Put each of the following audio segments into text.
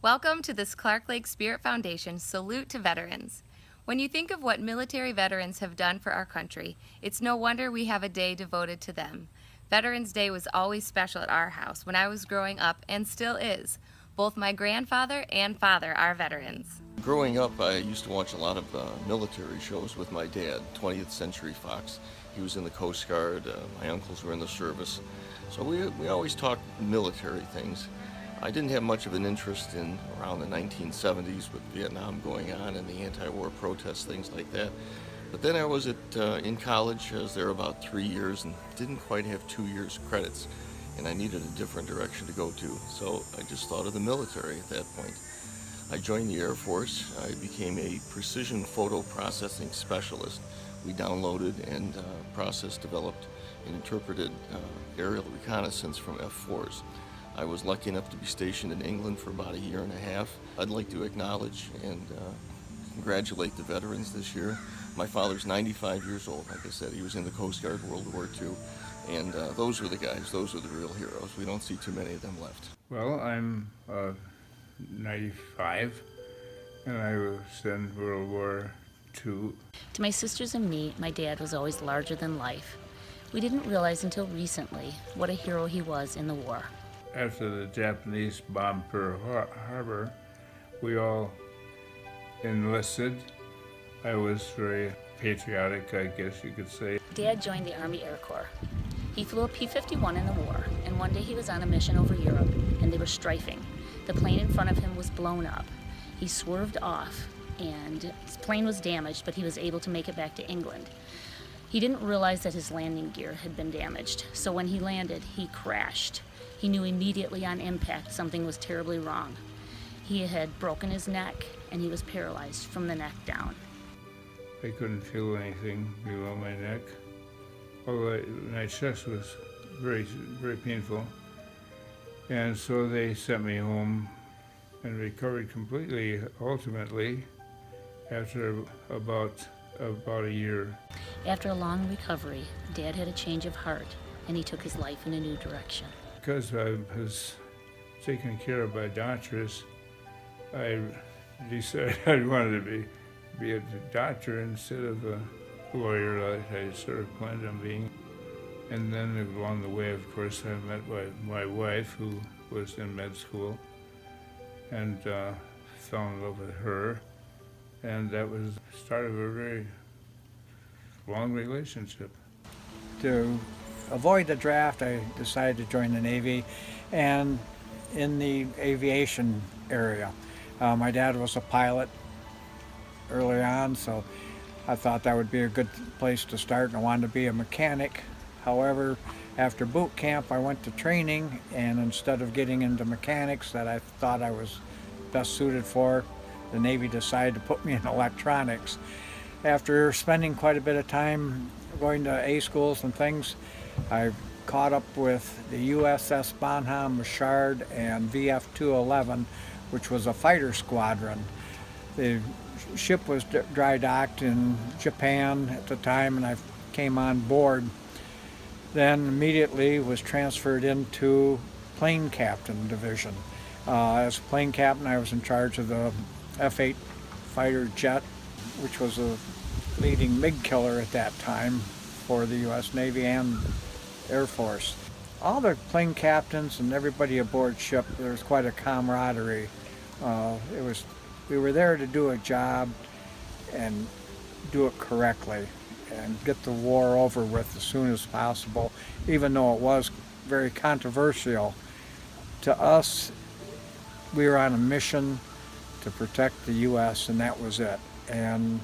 Welcome to this Clark Lake Spirit Foundation Salute to Veterans. When you think of what military veterans have done for our country, it's no wonder we have a day devoted to them. Veterans Day was always special at our house when I was growing up and still is. Both my grandfather and father are veterans. Growing up, I used to watch a lot of military shows with my dad, 20th Century Fox. He was in the Coast Guard, my uncles were in the service. So we always talked military things. I didn't have much of an interest in around the 1970s with Vietnam going on and the anti-war protests, things like that. But then I was in college. I was there about 3 years and didn't quite have 2 years credits, and I needed a different direction to go to. So I just thought of the military at that point. I joined the Air Force. I became a precision photo processing specialist. We downloaded and processed, developed, and interpreted aerial reconnaissance from F-4s. I was lucky enough to be stationed in England for about a year and a half. I'd like to acknowledge and congratulate the veterans this year. My father's 95 years old. Like I said, he was in the Coast Guard World War II. And those were the guys, those were the real heroes. We don't see too many of them left. Well, I'm 95, and I was in World War II. To my sisters and me, my dad was always larger than life. We didn't realize until recently what a hero he was in the war. After the Japanese bombed Pearl Harbor, we all enlisted. I was very patriotic, I guess you could say. Dad joined the Army Air Corps. He flew a P-51 in the war, and one day he was on a mission over Europe, and they were strafing. The plane in front of him was blown up. He swerved off, and his plane was damaged, but he was able to make it back to England. He didn't realize that his landing gear had been damaged, so when he landed, he crashed. He knew immediately on impact something was terribly wrong. He had broken his neck, and he was paralyzed from the neck down. I couldn't feel anything below my neck. Although my chest was very, very painful. And so they sent me home and recovered completely, ultimately, after about a year. After a long recovery, Dad had a change of heart, and he took his life in a new direction. Because I was taken care of by doctors, I decided I wanted to be a doctor instead of a lawyer like I sort of planned on being. And then along the way, of course, I met my wife, who was in med school, and fell in love with her. And that was the start of a very long relationship. To avoid the draft, I decided to join the Navy, and in the aviation area. My dad was a pilot early on, so I thought that would be a good place to start, and I wanted to be a mechanic. However, after boot camp, I went to training, and instead of getting into mechanics that I thought I was best suited for, the Navy decided to put me in electronics. After spending quite a bit of time going to A schools and things, I caught up with the USS Bonhomme Richard and VF-211, which was a fighter squadron. The ship was dry docked in Japan at the time, and I came on board. Then immediately was transferred into plane captain division. As plane captain, I was in charge of the F-8 fighter jet, which was a leading MiG killer at that time for the U.S. Navy and Air Force. All the plane captains and everybody aboard ship, there was quite a camaraderie. We were there to do a job and do it correctly and get the war over with as soon as possible, even though it was very controversial. To us, we were on a mission to protect the U.S., and that was it. And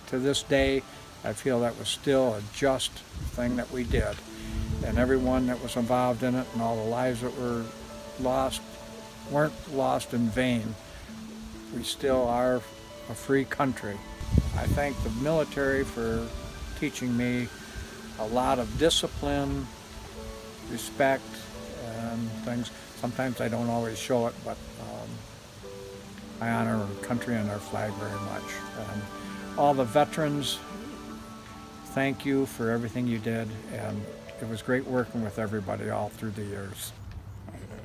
to this day, I feel that was still a just thing that we did. And everyone that was involved in it and all the lives that were lost weren't lost in vain. We still are a free country. I thank the military for teaching me a lot of discipline, respect, and things. Sometimes I don't always show it, but I honor our country and our flag very much. All the veterans, thank you for everything you did, and it was great working with everybody all through the years.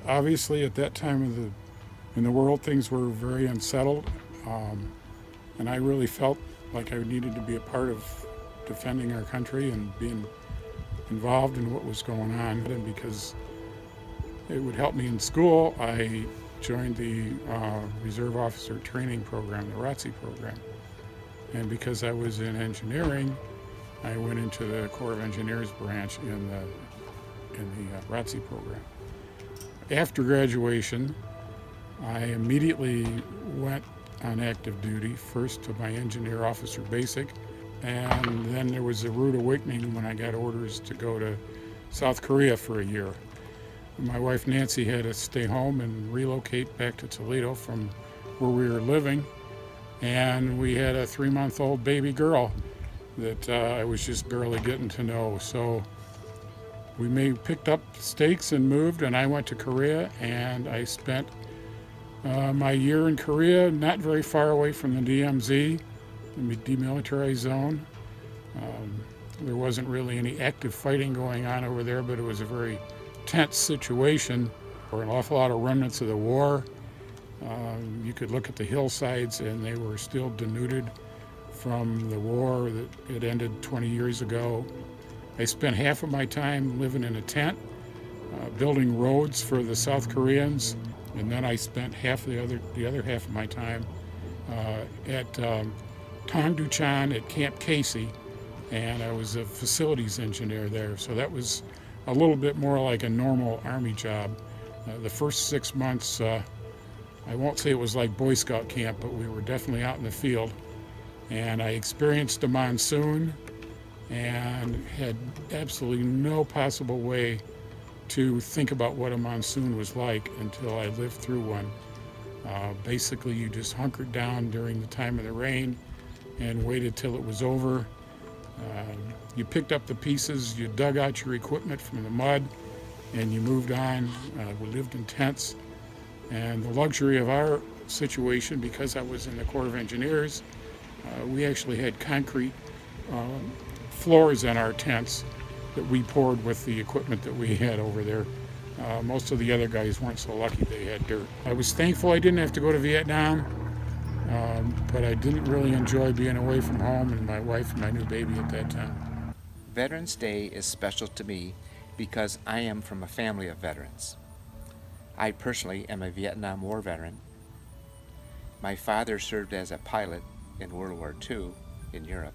Obviously, at that time of In the world, things were very unsettled, and I really felt like I needed to be a part of defending our country and being involved in what was going on. And because it would help me in school, I joined the Reserve Officer Training Program, the ROTC program. And because I was in engineering, I went into the Corps of Engineers branch in the ROTC program. After graduation, I immediately went on active duty, first to my engineer officer basic, and then there was a rude awakening when I got orders to go to South Korea for a year. My wife Nancy had to stay home and relocate back to Toledo from where we were living, and we had a 3-month-old baby girl that I was just barely getting to know. So we picked up stakes and moved, and I went to Korea, and I spent my year in Korea, not very far away from the DMZ, the demilitarized zone. There wasn't really any active fighting going on over there, but it was a very tense situation. There were an awful lot of remnants of the war. You could look at the hillsides, and they were still denuded from the war that had ended 20 years ago. I spent half of my time living in a tent, building roads for the South Koreans, and then I spent the other half of my time at Tongduchan at Camp Casey, and I was a facilities engineer there. So that was a little bit more like a normal Army job. The first 6 months, I won't say it was like Boy Scout camp, but we were definitely out in the field. And I experienced a monsoon and had absolutely no possible way to think about what a monsoon was like until I lived through one. Basically, you just hunkered down during the time of the rain and waited till it was over. You picked up the pieces, you dug out your equipment from the mud, and you moved on. We lived in tents. And the luxury of our situation, because I was in the Corps of Engineers, we actually had concrete floors in our tents that we poured with the equipment that we had over there. Most of the other guys weren't so lucky they had dirt. I was thankful I didn't have to go to Vietnam, but I didn't really enjoy being away from home and my wife and my new baby at that time. Veterans Day is special to me because I am from a family of veterans. I personally am a Vietnam War veteran. My father served as a pilot in World War II in Europe.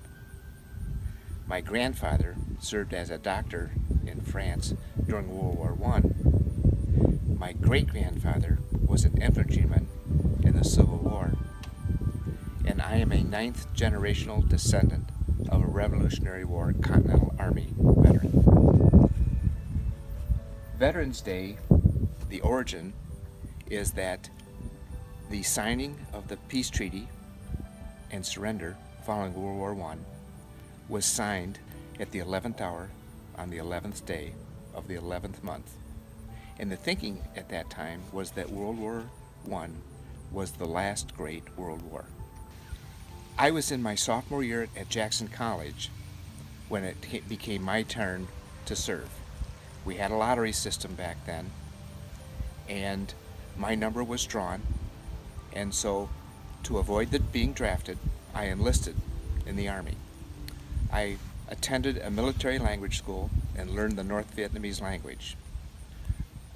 My grandfather served as a doctor in France during World War I. My great-grandfather was an infantryman in the Civil War. And I am a 9th generational descendant of a Revolutionary War Continental Army veteran. Veterans Day, the origin is that the signing of the peace treaty and surrender following World War I was signed at the 11th hour on the 11th day of the 11th month. And the thinking at that time was that World War I was the last great world war. I was in my sophomore year at Jackson College when it became my turn to serve. We had a lottery system back then, and my number was drawn, and so to avoid being drafted, I enlisted in the Army. I attended a military language school and learned the North Vietnamese language.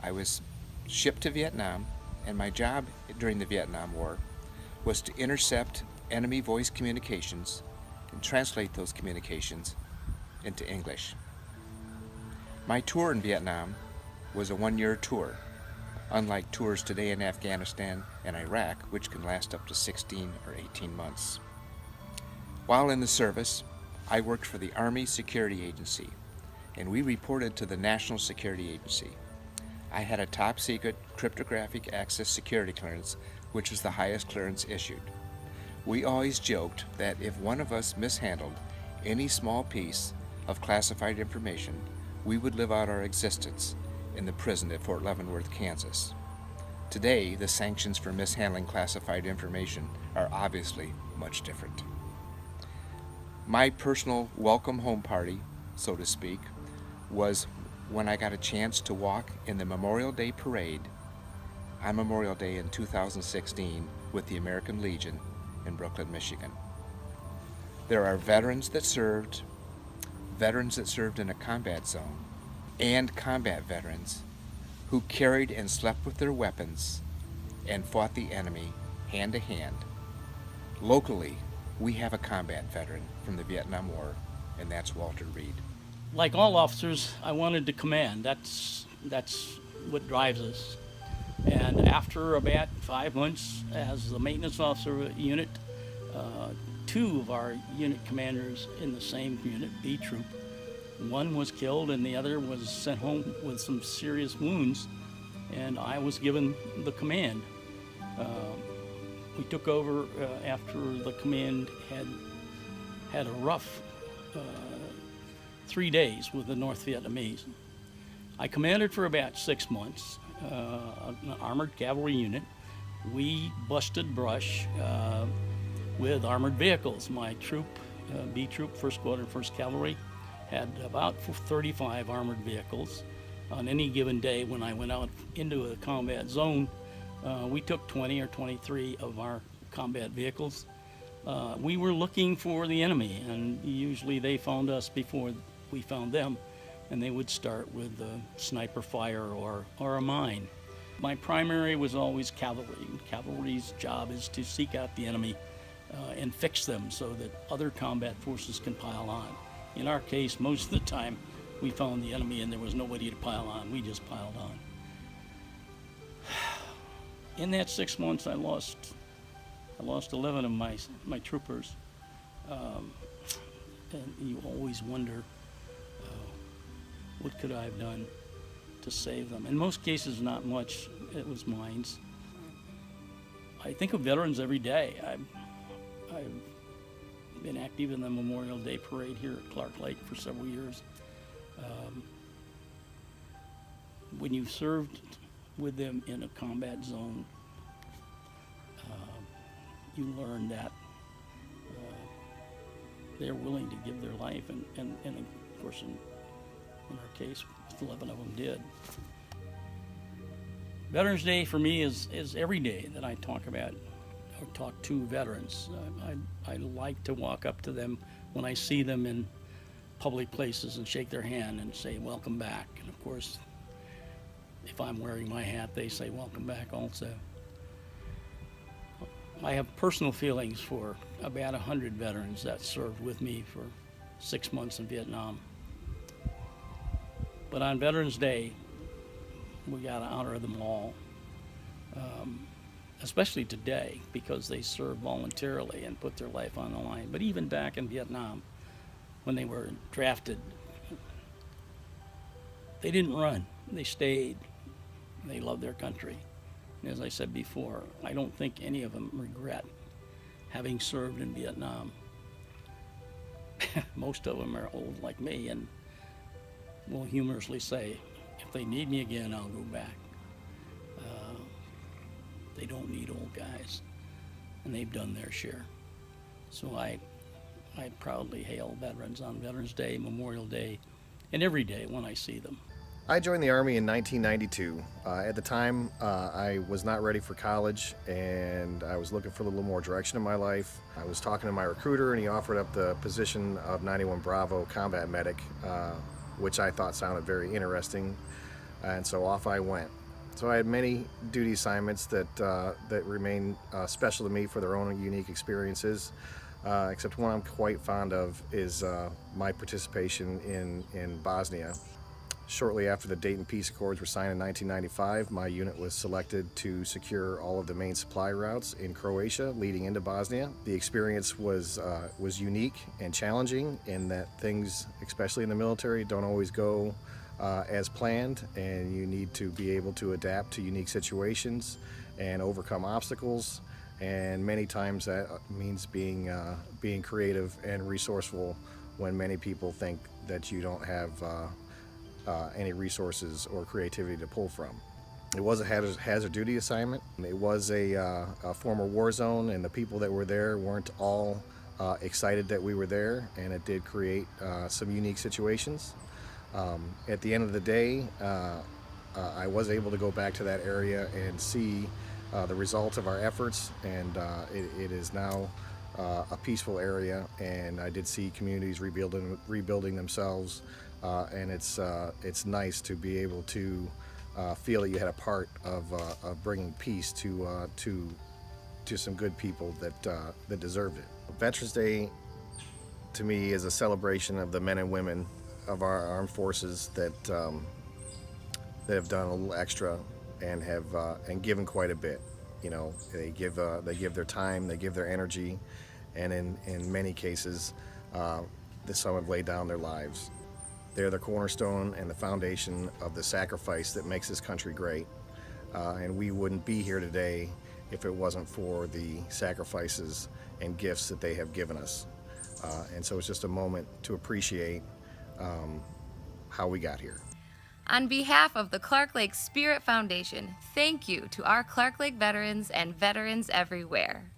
I was shipped to Vietnam, and my job during the Vietnam War was to intercept enemy voice communications and translate those communications into English. My tour in Vietnam was a 1-year tour, unlike tours today in Afghanistan and Iraq, which can last up to 16 or 18 months. While in the service, I worked for the Army Security Agency, and we reported to the National Security Agency. I had a top secret cryptographic access security clearance, which is the highest clearance issued. We always joked that if one of us mishandled any small piece of classified information, we would live out our existence in the prison at Fort Leavenworth, Kansas. Today, the sanctions for mishandling classified information are obviously much different. My personal welcome home party, so to speak, was when I got a chance to walk in the Memorial Day parade on Memorial Day in 2016 with the American Legion in Brooklyn, Michigan. There are veterans that served in a combat zone, and combat veterans who carried and slept with their weapons and fought the enemy hand to hand. Locally, we have a combat veteran from the Vietnam War, and that's Walter Reed. Like all officers, I wanted to command. That's what drives us. And after about 5 months as the maintenance officer of a unit, two of our unit commanders in the same unit, B Troop, one was killed and the other was sent home with some serious wounds, and I was given the command. We took over after the command had a rough 3 days with the North Vietnamese. I commanded for about 6 months, an armored cavalry unit. We busted brush with armored vehicles. My troop, B Troop, 1st Squadron, 1st Cavalry, had about 35 armored vehicles. On any given day when I went out into a combat zone, we took 20 or 23 of our combat vehicles. We were looking for the enemy, and usually they found us before we found them, and they would start with sniper fire or a mine. My primary was always cavalry. Cavalry's job is to seek out the enemy and fix them so that other combat forces can pile on. In our case, most of the time, we found the enemy and there was nobody to pile on. We just piled on. In that 6 months, I lost 11 of my troopers. And you always wonder, what could I have done to save them? In most cases, not much. It was mines. I think of veterans every day. I've been active in the Memorial Day Parade here at Clark Lake for several years. When you've served with them in a combat zone, you learn that they're willing to give their life, and of course, in our case, 11 of them did. Veterans Day for me is every day that I talk about or talk to veterans. I like to walk up to them when I see them in public places and shake their hand and say, welcome back. And of course, if I'm wearing my hat, they say, welcome back also. I have personal feelings for about 100 veterans that served with me for 6 months in Vietnam. But on Veterans Day, we got to honor them all, especially today, because they served voluntarily and put their life on the line. But even back in Vietnam, when they were drafted, they didn't run. They stayed. They loved their country. And as I said before, I don't think any of them regret having served in Vietnam. Most of them are old like me and will humorously say, if they need me again, I'll go back. They don't need old guys, and they've done their share. So I proudly hail veterans on Veterans Day, Memorial Day, and every day when I see them. I joined the Army in 1992. At the time, I was not ready for college, and I was looking for a little more direction in my life. I was talking to my recruiter, and he offered up the position of 91 Bravo Combat Medic, which I thought sounded very interesting, and so off I went. So I had many duty assignments that remain special to me for their own unique experiences, except one I'm quite fond of is my participation in Bosnia. Shortly after the Dayton Peace Accords were signed in 1995, my unit was selected to secure all of the main supply routes in Croatia leading into Bosnia. The experience was unique and challenging in that things, especially in the military, don't always go as planned, and you need to be able to adapt to unique situations and overcome obstacles. And many times that means being creative and resourceful when many people think that you don't have any resources or creativity to pull from. It was a hazard duty assignment. It was a former war zone, and the people that were there weren't all excited that we were there, and it did create some unique situations. At the end of the day, I was able to go back to that area and see the result of our efforts, and it is now a peaceful area, and I did see communities rebuilding themselves, and it's nice to be able to feel that you had a part of bringing peace to some good people that deserved it. Veterans Day, to me, is a celebration of the men and women of our armed forces that have done a little extra and have and given quite a bit. You know, they give their time, they give their energy, and in many cases, some have laid down their lives. They're the cornerstone and the foundation of the sacrifice that makes this country great. And we wouldn't be here today if it wasn't for the sacrifices and gifts that they have given us. And so it's just a moment to appreciate how we got here. On behalf of the Clark Lake Spirit Foundation, thank you to our Clark Lake veterans and veterans everywhere.